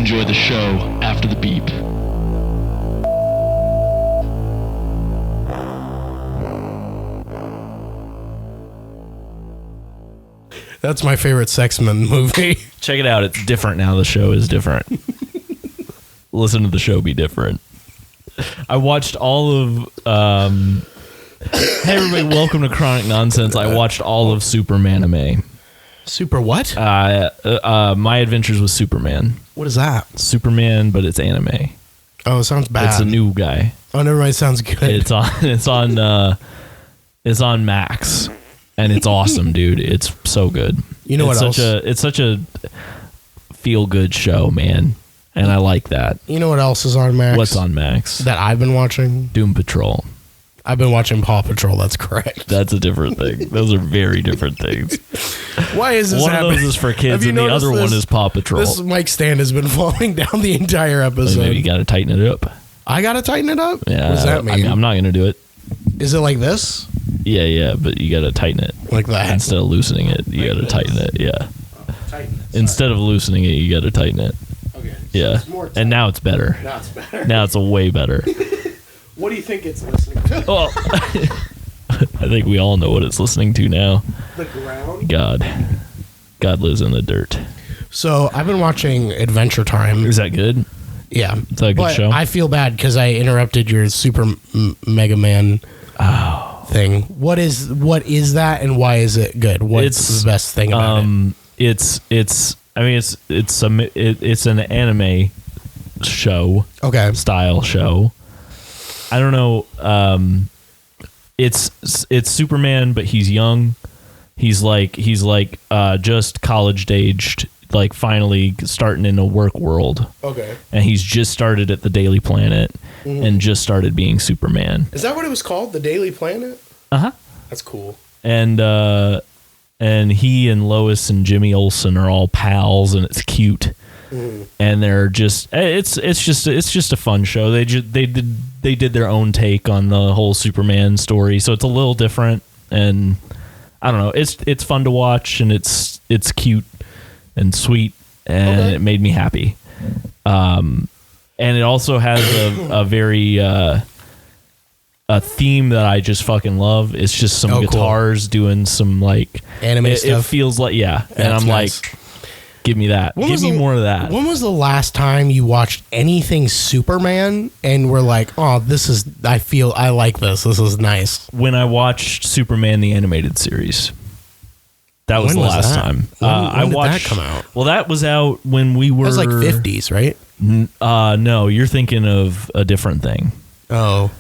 enjoy the show after the beep. That's my favorite Sex-Men movie. Check it out. It's different now. The show is different. Listen to the show be different. I watched all of... hey, everybody. Welcome to Chronic Nonsense. I watched all of Superman anime. Super what? My Adventures with Superman. What is that? Superman, but it's anime. Oh, it sounds bad. It's a new guy. Oh, never mind. Sounds good. It's on Max, and it's awesome, dude. It's so good. You know what else? It's such a feel good show, man, and I like that. You know what else is on Max? What's on Max? That I've been watching? Doom Patrol. I've been watching Paw Patrol. That's correct. That's a different thing. Those are very different things. Why is this happening? One of those is for kids, and the other one is Paw Patrol. This mic stand has been falling down the entire episode. Maybe you got to tighten it up. I got to tighten it up? Yeah. What does that mean? I'm not going to do it. Is it like this? Yeah, but you got to tighten it. Like that? Instead of loosening it, you got to tighten it. Yeah. Tighten it. Instead of loosening it, you got to tighten it. Okay. Yeah. And now it's better. Now it's better. Now it's a way better. What do you think it's listening to? Oh, I think we all know what it's listening to now. The ground? God lives in the dirt. So I've been watching Adventure Time. Is that good? Yeah. Is that a good show? I feel bad because I interrupted your Super Mega Man thing. What is that, and why is it good? What's the best thing about it? It's an anime show. Okay. Style show. I don't know. It's Superman, but he's young. He's just college aged, like finally starting in a work world. Okay. And he's just started at the Daily Planet and just started being Superman. Is that what it was called? The Daily Planet? Uh-huh. That's cool. And he and Lois and Jimmy Olsen are all pals, and it's cute. And they're just it's just a fun show. They did their own take on the whole Superman story, so it's a little different, and I don't know, it's fun to watch, and it's cute and sweet, and it made me happy. And it also has a very a theme that I just fucking love. It's just some guitars doing some like anime stuff. It feels like and I'm nice. Like, give me that. Give me more of that. When was the last time you watched anything Superman and were like, oh, I like this. This is nice. When I watched Superman the Animated Series. That was the last time. When did that come out? Well, that was out when we were... That was like 50s, right? No, you're thinking of a different thing. Oh.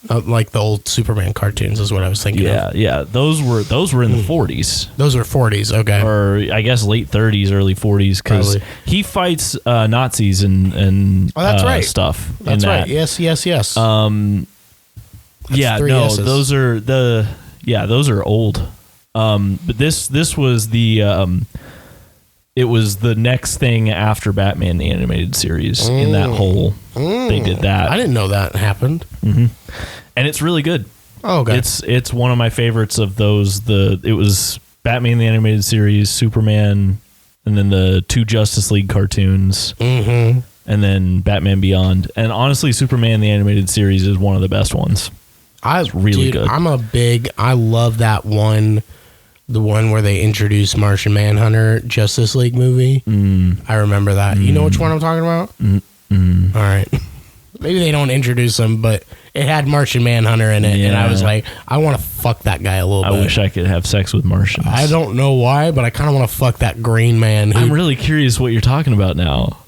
Like the old Superman cartoons is what I was thinking of. Yeah. Those were in the 40s. Those were 40s, okay. Or I guess late 30s, early 40s, because he fights Nazis and that's right. stuff. That's right. Yes. Those are old. But this was the it was the next thing after Batman the Animated Series in that whole they did that. I didn't know that happened. And it's really good. Oh, okay. It's one of my favorites of those. It was Batman the Animated Series, Superman, and then the 2 Justice League cartoons, and then Batman Beyond. And honestly, Superman the Animated Series is one of the best ones. It's really good. I love that one. The one where they introduced Martian Manhunter Justice League movie. I remember that. You know which one I'm talking about? All right. Maybe they don't introduce him, but it had Martian Manhunter in it, and I was like, I want to fuck that guy a little bit. I wish I could have sex with Martians. I don't know why, but I kind of want to fuck that Green Man. I'm really curious what you're talking about now.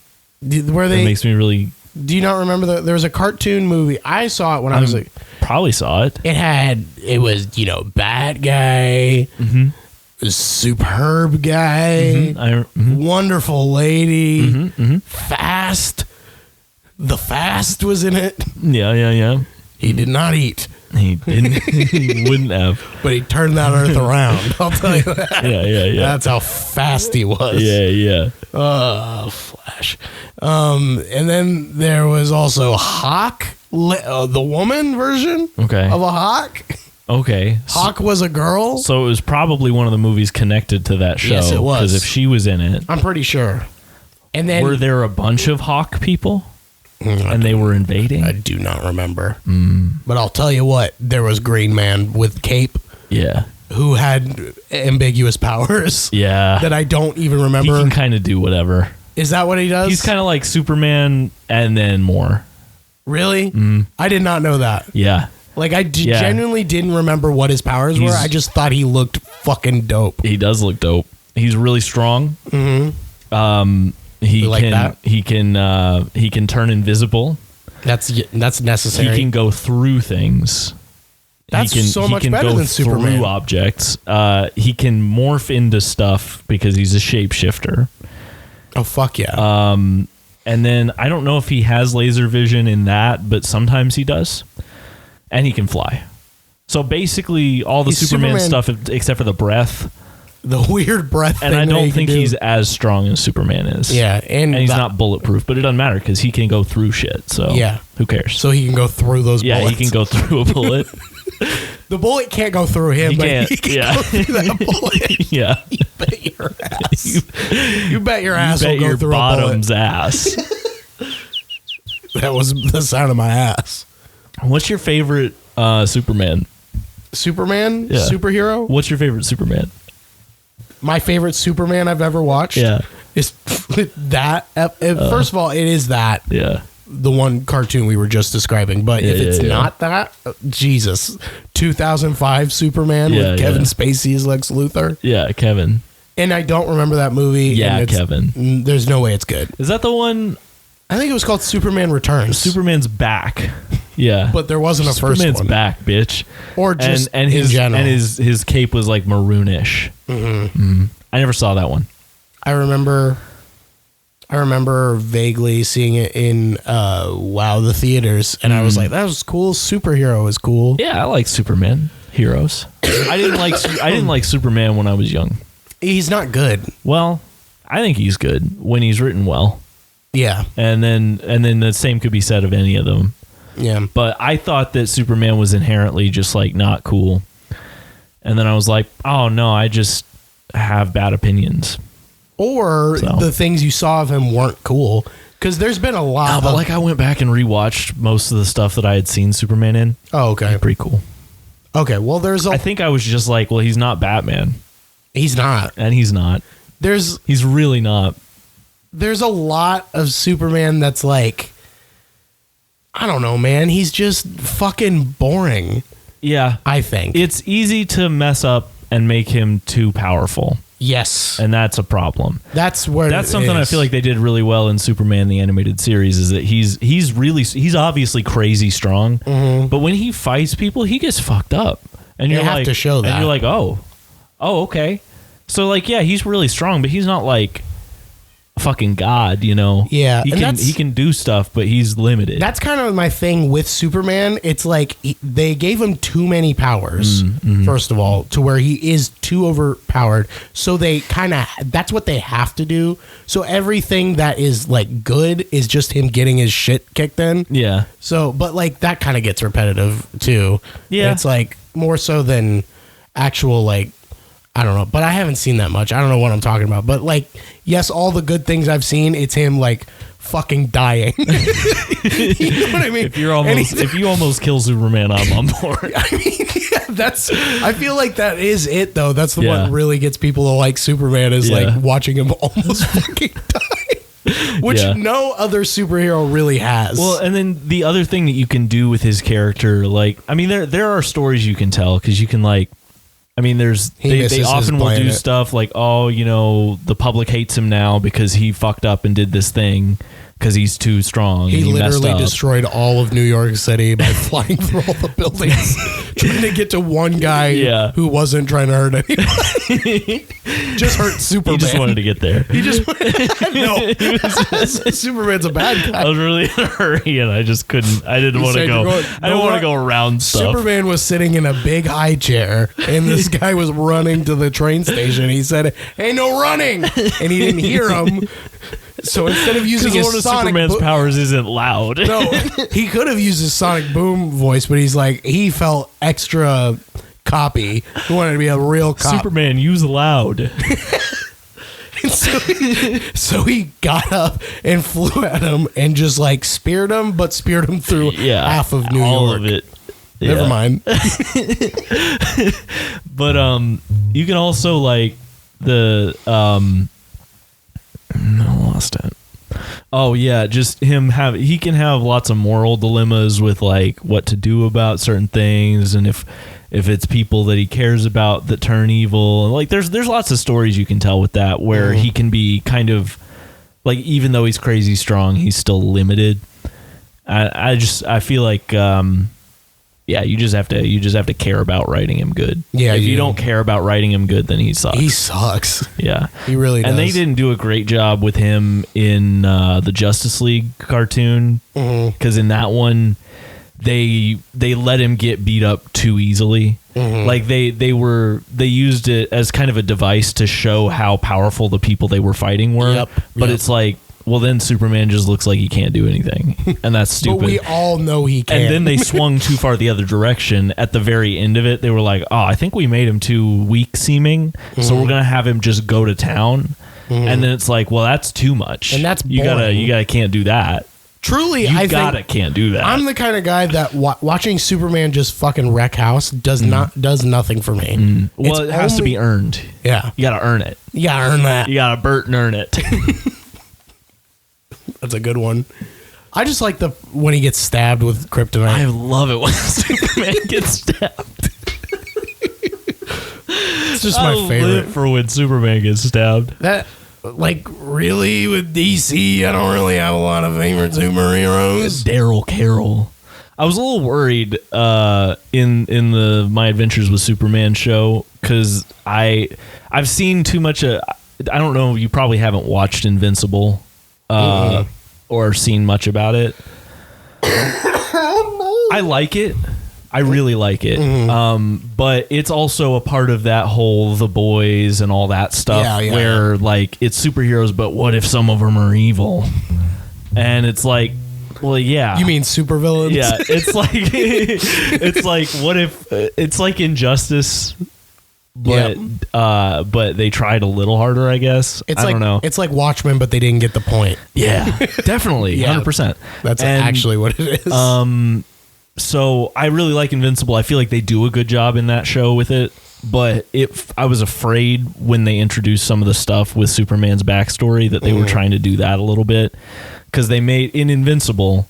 It makes me really... Do you not remember there was a cartoon movie? I saw it when I was like... Probably saw it. It was, bad guy, superb guy, wonderful lady, fast. The Fast was in it. Yeah. He did not eat. He didn't. He wouldn't have. But he turned that earth around. I'll tell you that. Yeah. That's how fast he was. Yeah. Oh, Flash. And then there was also Hawk, the woman version of a Hawk. Okay. Hawk was a girl. So it was probably one of the movies connected to that show. Yes, it was. Because if she was in it. I'm pretty sure. And then were there a bunch of Hawk people, and they were invading? I do not remember. But I'll tell you what, there was Green Man with cape. Yeah. Who had ambiguous powers. Yeah. That I don't even remember. He can kind of do whatever. Is that what he does? He's kind of like Superman and then more. Really? I did not know that. Yeah. Like, I genuinely didn't remember what his powers were. I just thought he looked fucking dope. He does look dope. He's really strong. Mm-hmm. He can turn invisible. That's necessary. He can go through things. That's so much better than Superman. Through objects. He can morph into stuff because he's a shapeshifter. Oh, fuck yeah. And then I don't know if he has laser vision in that, but sometimes he does. And he can fly. So basically all the Superman stuff except for the breath. The weird breath and thing. And I don't think he's as strong as Superman is. Yeah. And he's not bulletproof, but it doesn't matter because he can go through shit. So yeah. Who cares? So he can go through those bullets. Yeah, he can go through a bullet. The bullet can't go through him, he can go through that bullet. Yeah. You bet your ass. You bet your ass will go your through bottom's a bullet. ass. That was the sound of my ass. What's your favorite Superman? Superman? Yeah. Superhero? What's your favorite Superman? My favorite Superman I've ever watched is that. First of all, it is that. Yeah. The one cartoon we were just describing. But if it's not that, Jesus. 2005 Superman with Kevin Spacey as Lex Luthor. Yeah, Kevin. And I don't remember that movie. Yeah, Kevin. There's no way it's good. Is that the one? I think it was called Superman Returns. Superman's back. Yeah. But there wasn't a Superman's first one. back, bitch. Or just and his, in general. And his cape was like maroonish. I never saw that one. I remember vaguely seeing it in the theaters, and I was like, that was cool. Superhero is cool. Yeah, I like Superman heroes. I didn't like Superman when I was young. He's not good. Well, I think he's good when he's written well. Yeah. And then the same could be said of any of them. Yeah. But I thought that Superman was inherently just like not cool. And then I was like, oh no, I just have bad opinions. Or the things you saw of him weren't cool. Because there's been a lot. But like I went back and rewatched most of the stuff that I had seen Superman in. Oh, okay. Pretty cool. Okay, well I think I was just like, well, he's not Batman. He's not. And he's not. He's really not. There's a lot of Superman that's like, I don't know, man. He's just fucking boring. Yeah. I think. It's easy to mess up and make him too powerful. Yes. And that's a problem. That's something I feel like they did really well in Superman the animated series is that he's obviously crazy strong, but when he fights people, he gets fucked up. And you have to show that. And you're like, "Oh, okay." So like, yeah, he's really strong, but he's not like a fucking god, you know. Yeah, he can do stuff, but he's limited. That's kind of my thing with Superman. It's like they gave him too many powers, first of all, to where he is too overpowered. So they that's what they have to do. So everything that is like good is just him getting his shit kicked in. Yeah. So, but like that kind of gets repetitive too. Yeah. It's like more so than actual like, I don't know, but I haven't seen that much. I don't know what I'm talking about. But like, yes, all the good things I've seen, it's him like fucking dying. You know what I mean? If you almost kill Superman, I'm on board. I mean, yeah, I feel like that is it though. That's the one really gets people to like Superman is like watching him almost fucking die. Which no other superhero really has. Well, and then the other thing that you can do with his character, like, I mean, there are stories you can tell because you can like, I mean, they often will do stuff like, oh, you know, the public hates him now because he fucked up and did this thing because he's too strong. He literally destroyed all of New York City by flying through all the buildings, trying to get to one guy who wasn't trying to hurt anybody. Just hurt Superman. He just wanted to get there. He just Superman's a bad guy. I was really in a hurry and I just couldn't. I didn't want to go. I didn't want to go around stuff. Superman was sitting in a big high chair and this guy was running to the train station. He said, "Hey, no running!" And he didn't hear him. So instead of using his sonic Superman's powers isn't loud. No, he could have used his sonic boom voice, but he felt extra coppy. He wanted to be a real cop. Superman, use loud. So he got up and flew at him and just like speared him, but speared him through half of New all York. of it. Never mind. But you can also like the I lost it. Oh yeah, just he can have lots of moral dilemmas with like what to do about certain things, and if it's people that he cares about that turn evil, and like there's lots of stories you can tell with that where he can be kind of like, even though he's crazy strong, he's still limited. I feel like you just have to care about writing him good. Yeah, if you don't care about writing him good, then he sucks. He sucks. Yeah, he really does. And they didn't do a great job with him in the Justice League cartoon, because in that one, they let him get beat up too easily. Like they used it as kind of a device to show how powerful the people they were fighting were. But it's like, well, then Superman just looks like he can't do anything, and that's stupid. But we all know he can. And then they swung too far the other direction at the very end of it. They were like, "Oh, I think we made him too weak seeming, so we're gonna have him just go to town." And then it's like, well, that's too much, and that's you gotta can't do that. Truly, I think can't do that. I'm the kind of guy that watching Superman just fucking wreck house does nothing for me. Well, it has to be earned. Yeah, you gotta earn it. You gotta earn that. You gotta Bert and earn it. That's a good one. I just like when he gets stabbed with kryptonite. I love it when Superman gets stabbed. It's just my favorite. Live for when Superman gets stabbed. That, like, really, with DC, I don't really have a lot of favorite superheroes. Daryl Carroll. I was a little worried in the My Adventures with Superman show, because I've seen too much. I don't know. You probably haven't watched Invincible. Or seen much about it. I like it. I really like it. But it's also a part of that whole The Boys and all that stuff where like it's superheroes, but what if some of them are evil? And it's like, well, yeah. You mean supervillains? Yeah, it's like what if it's like Injustice, but they tried a little harder, I guess. I don't know. It's like Watchmen, but they didn't get the point. Yeah, definitely, 100%. That's actually what it is. So I really like Invincible. I feel like they do a good job in that show with it. But I was afraid when they introduced some of the stuff with Superman's backstory that they were trying to do that a little bit, because they made in Invincible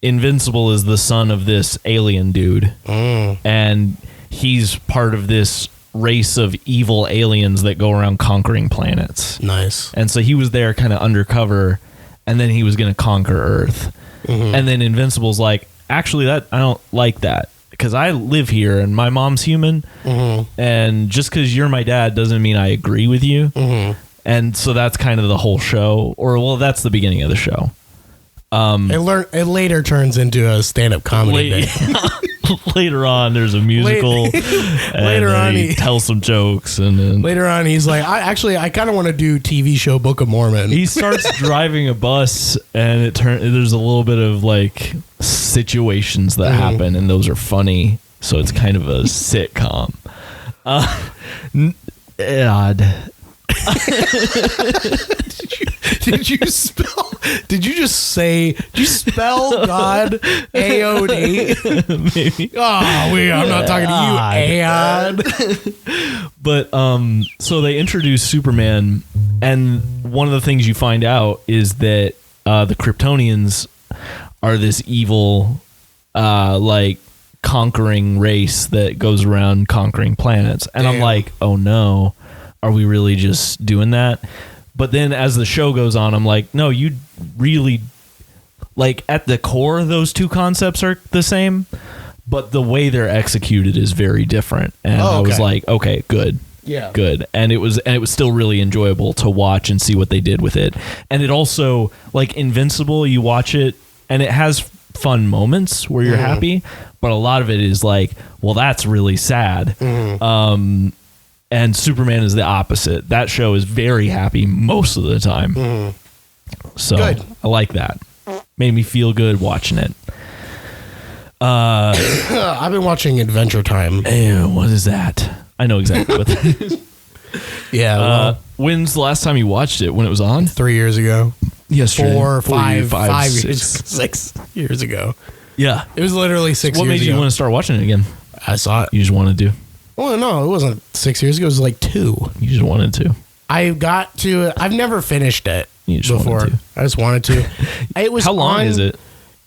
is the son of this alien dude, and he's part of this race of evil aliens that go around conquering planets. Nice. And so he was there kind of undercover, and then he was going to conquer Earth. And then Invincible's like, actually, that I don't like that, because I live here and my mom's human, and just because you're my dad doesn't mean I agree with you. And so that's kind of the whole show, or well, that's the beginning of the show. It later turns into a stand-up comedy bit. Later on, there's a musical. Later on, he tells some jokes, and then later on, he's like, I kind of want to do TV show Book of Mormon. He starts driving a bus, and there's a little bit of like situations that happen, and those are funny. So it's kind of a sitcom. Did you spell? Did you just say? Did you spell God A-O-D? Maybe. I'm not talking to you, Aod. But so they introduce Superman, and one of the things you find out is that the Kryptonians are this evil, like conquering race that goes around conquering planets, and I'm like, oh no, are we really just doing that? But then as the show goes on, I'm like, no, you really, like, at the core, those two concepts are the same, but the way they're executed is very different. And I was like, okay, good. Yeah. Good. And it was still really enjoyable to watch and see what they did with it. And it also, like Invincible, you watch it and it has fun moments where you're happy, but a lot of it is like, well, that's really sad. And Superman is the opposite. That show is very happy most of the time. So good. I like that. Made me feel good watching it. I've been watching Adventure Time. What is that? I know exactly what that is. Yeah. Well, When's the last time you watched it? When it was on? 3 years ago. Yesterday. 4 or 5 6. years, 6 years ago. Yeah. It was literally 6 What years made ago. you want to start watching it again? I saw it. You just wanted to. Well, no, it wasn't 6 years ago. It was like 2. You just wanted to. I got to. I've never finished it You just before. wanted to. I just wanted to. It was. How long is it?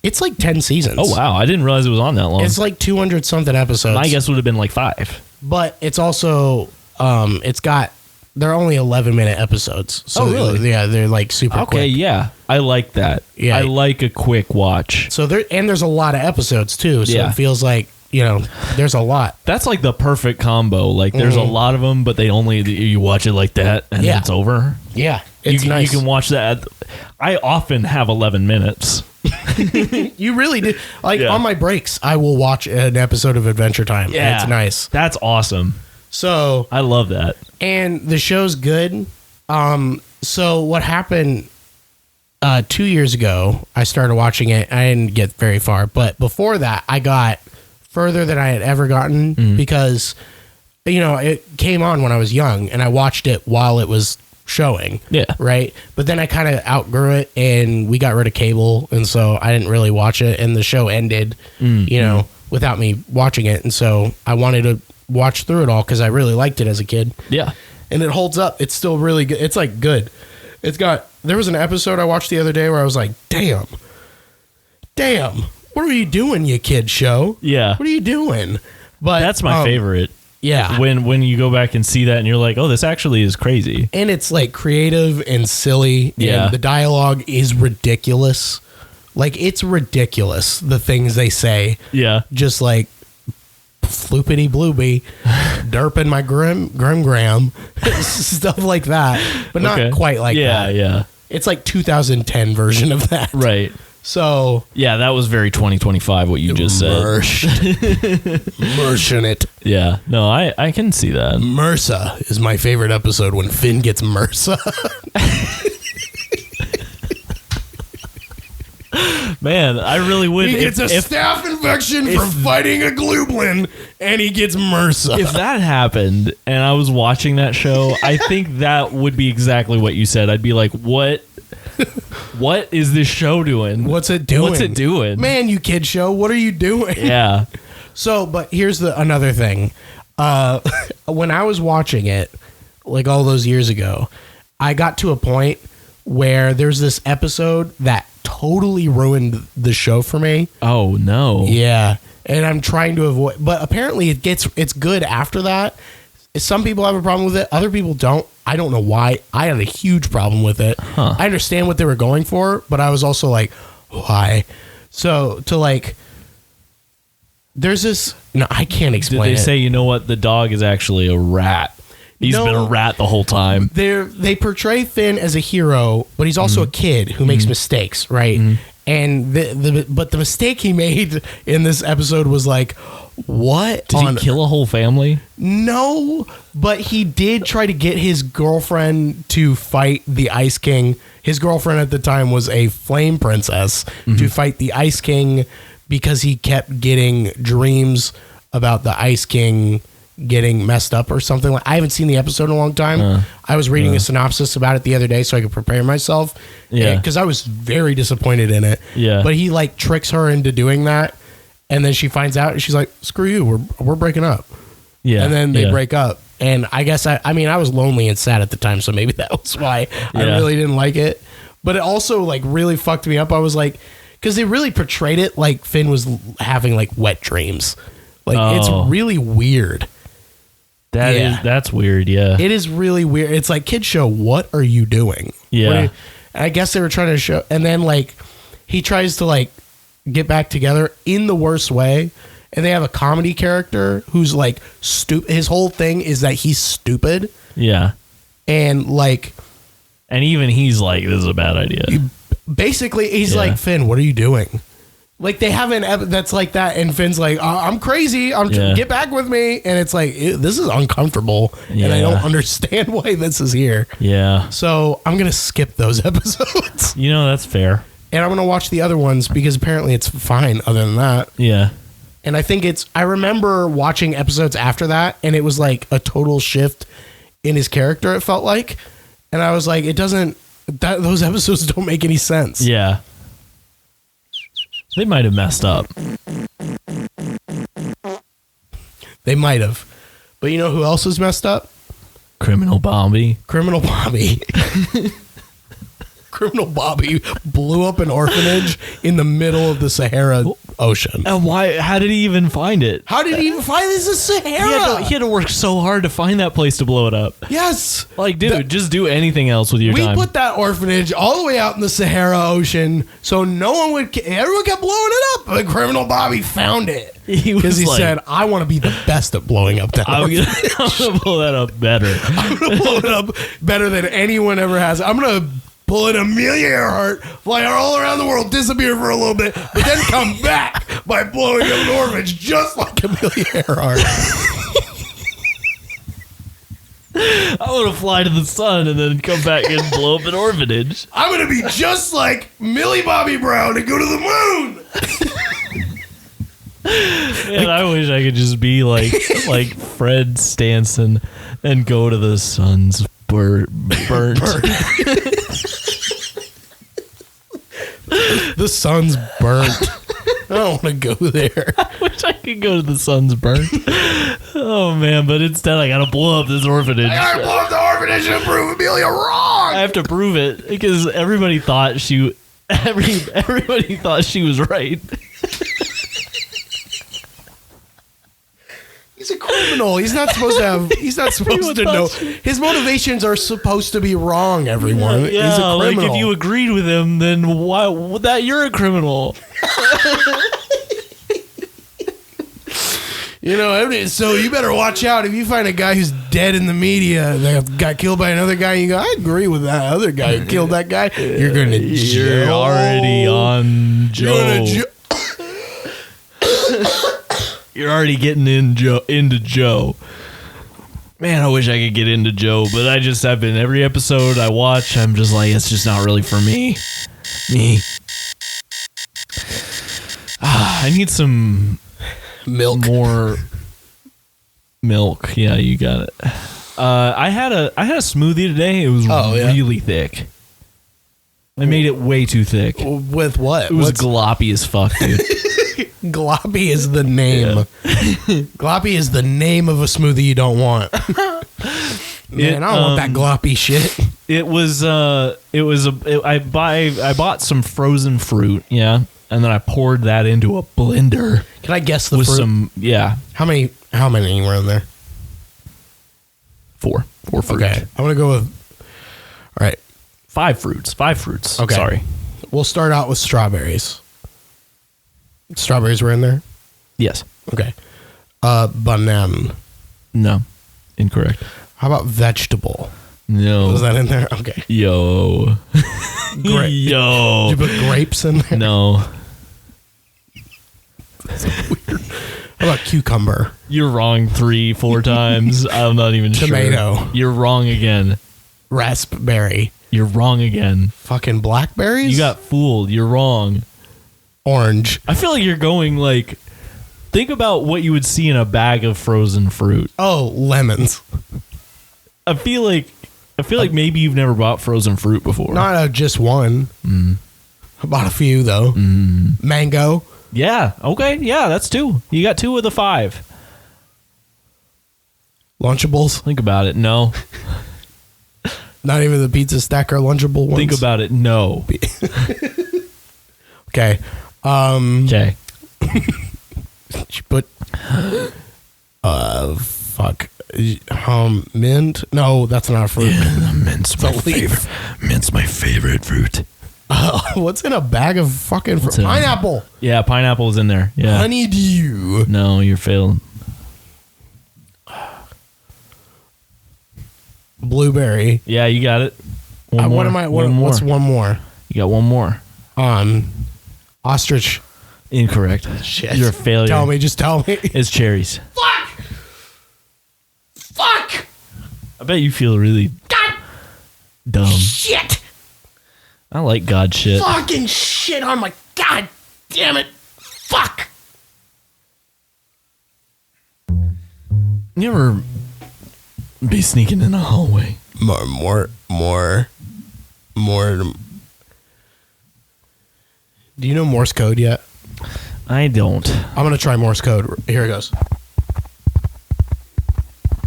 It's like 10 seasons. Oh wow, I didn't realize it was on that long. It's like 200 something episodes. My guess would have been like 5. But it's also it's got they're only 11-minute episodes. So Oh, really? Yeah, they're like super Okay, quick. yeah, I like that. Yeah. I like a quick watch. So there's a lot of episodes too. So Yeah. it feels like, there's a lot. That's like the perfect combo. Like there's a lot of them, but they only you watch it like that and Yeah. then it's over. Yeah. It's you nice. can watch that. I often have 11 minutes. You really do. Like Yeah. on my breaks, I will watch an episode of Adventure Time. Yeah. And it's nice. That's awesome. So I love that. and the show's good. So what happened 2 years ago, I started watching it. I didn't get very far, but before that, I got further than I had ever gotten because, it came on when I was young and I watched it while it was showing. Yeah. Right. But then I kind of outgrew it and we got rid of cable. And so I didn't really watch it and the show ended, without me watching it. And so I wanted to watch through it all because I really liked it as a kid. Yeah. And it holds up. It's still really good. It's like good. There was an episode I watched the other day where I was like, damn, what are you doing, you kid show? Yeah. What are you doing? But That's my favorite. Yeah. When you go back and see that and you're like, oh, this actually is crazy. And it's like creative and silly. Yeah. And the dialogue is ridiculous. Like, it's ridiculous, the things they say. Yeah. Just like, floopity blooby, derpin my grim gram, stuff like that. But not quite like that. Yeah, yeah. It's like 2010 version of that. Right. So Yeah, that was very 2025 what you just said. Mershing it. Yeah. No, I can see that. MRSA is my favorite episode when Finn gets MRSA. Man, I really would. He gets a staph infection from fighting a glublin, and he gets MRSA. If that happened and I was watching that show, I think that would be exactly what you said. I'd be like, what is this show doing? What's it doing? What's it doing? Man, you kid show, what are you doing? Yeah. So, but here's another thing. When I was watching it, like all those years ago, I got to a point where there's this episode that totally ruined the show for me. Oh, no. Yeah. And I'm trying to avoid, but apparently it's good after that. Some people have a problem with it. Other people don't. I don't know why. I had a huge problem with it. Huh. I understand what they were going for, but I was also like, why? So there's this, no, I can't Did explain they it. say, you know what? The dog is actually a rat. He's No. been a rat the whole time. They portray Finn as a hero, but he's also a kid who makes mistakes, right? And but the mistake he made in this episode was like, what? Did he kill a whole family? No, but he did try to get his girlfriend to fight the Ice King. His girlfriend at the time was a flame princess to fight the Ice King because he kept getting dreams about the Ice King getting messed up or something. I haven't seen the episode in a long time. I was reading a synopsis about it the other day so I could prepare myself. Yeah. Because I was very disappointed in it. Yeah. But he like tricks her into doing that. And then she finds out and she's like, screw you, we're breaking up. Yeah. And then they yeah. break up. And I guess I was lonely and sad at the time, so maybe that was why I Yeah. really didn't like it. But it also like really fucked me up. I was like, because they really portrayed it like Finn was having like wet dreams. Like it's really weird. That's weird, yeah. It is really weird. It's like, kid show, what are you doing? Yeah. I guess they were trying to show, and then like he tries to like get back together in the worst way. And they have a comedy character who's like stupid. His whole thing is that he's stupid. Yeah. And like, and even he's like, this is a bad idea. Basically, he's Yeah. like, Finn, what are you doing? Like they have an that's like that, and Finn's like, I'm crazy. Yeah. Get back with me. And it's like, this is uncomfortable, and I Yeah. don't understand why this is here. Yeah. So I'm gonna skip those episodes, You know, that's fair. and I'm gonna watch the other ones because apparently it's fine. Other than that, Yeah. and I think I remember watching episodes after that, and it was like a total shift in his character, it felt like. And I was like, those episodes don't make any sense. Yeah. They might have messed up. They might have. But you know who else was messed up? Criminal Bobby. Criminal Bobby. Criminal Bobby blew up an orphanage in the middle of the Sahara Ocean. And why? How did he even find it? How did he even find this in Sahara? He had to work so hard to find that place to blow it up. Yes. Like, dude, just do anything else with your time. We put that orphanage all the way out in the Sahara Ocean so everyone kept blowing it up. But Criminal Bobby found it. Because he said, I want to be the best at blowing up that I'm going to blow that up better. I'm going to blow it up better than anyone ever has. I'm going to pull an Amelia Earhart, fly all around the world, disappear for a little bit, but then come back by blowing up an orphanage just like Amelia Earhart. I want to fly to the sun and then come back and blow up an orphanage. I'm going to be just like Millie Bobby Brown and go to the moon. And I wish I could just be like Fred Stanson and go to the sun's burnt. The sun's burnt. I don't want to go there. I wish I could go to the sun's burnt. Oh man, but instead I gotta blow up this orphanage. I gotta blow up the orphanage and prove Amelia wrong. I have to prove it because everybody thought everybody thought she was right. He's a criminal. He's not supposed to have. He's not supposed to know. His motivations are supposed to be wrong. Everyone. Yeah, He's a criminal. like if you agreed with him, then why? That you're a criminal. You know, so you better watch out if you find a guy who's dead in the media that got killed by another guy. And you go, I agree with that other guy who killed that guy. You're going to jail. You're already on Joe. You're already getting into Joe. Man, I wish I could get into Joe, but I've been every episode I watch, I'm just like, it's just not really for me. I need some milk. More milk. Yeah, you got it. I had a smoothie today. It was really thick. I made it way too thick. With what? It was gloppy as fuck, dude. Gloppy is the name. Yeah. Gloppy is the name of a smoothie you don't want. Man, I don't want that gloppy shit. I bought some frozen fruit, yeah, and then I poured that into a blender. Can I guess the with fruit? How many were in there? Four fruits. Okay, I'm gonna go with. All right, five fruits. Okay, sorry. We'll start out with strawberries. Strawberries were in there? Yes. Okay. Banana. No. Incorrect. How about vegetable? No. Was that in there? Okay. Yo. Yo. Did you put grapes in there? No. That's weird. How about cucumber? You're wrong 3-4 times. I'm not even Tomato. Sure. You're wrong again. Raspberry. You're wrong again. Fucking blackberries? You got fooled. You're wrong. Orange. I feel like you're going like, think about what you would see in a bag of frozen fruit. Oh, lemons. I feel like maybe you've never bought frozen fruit before. Not just one. I bought a few though. Mango. Yeah. Okay. Yeah, that's 2. You got 2 of the 5. Lunchables. Think about it. No. Not even the pizza stacker lunchable ones. Think about it. No. Okay. Okay. But fuck. Mint? No, that's not a fruit. Yeah, mint's my favorite. Mint's my favorite fruit. What's in a bag of fucking fruit? Pineapple. Yeah, pineapple is in there. Yeah. Honeydew. No, you're failing. Blueberry. Yeah, you got it. One more. What's one more? You got one more. Ostrich. Incorrect. Shit. You're a failure. Just tell me. It's cherries. Fuck! I bet you feel really dumb. Shit! I like God shit. Fucking shit on my God damn it. Fuck! You ever Be sneaking in the hallway. More. Do you know Morse code yet? I don't. I'm gonna try Morse code. Here it goes.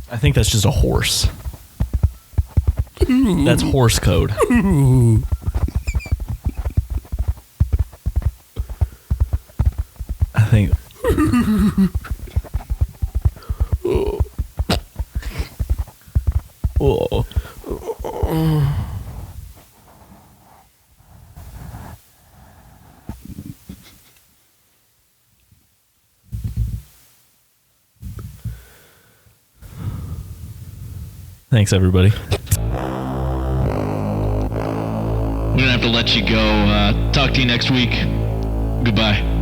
I think that's just a horse. That's horse code. I think. Whoa. Thanks, everybody. We're gonna have to let you go. Talk to you next week. Goodbye.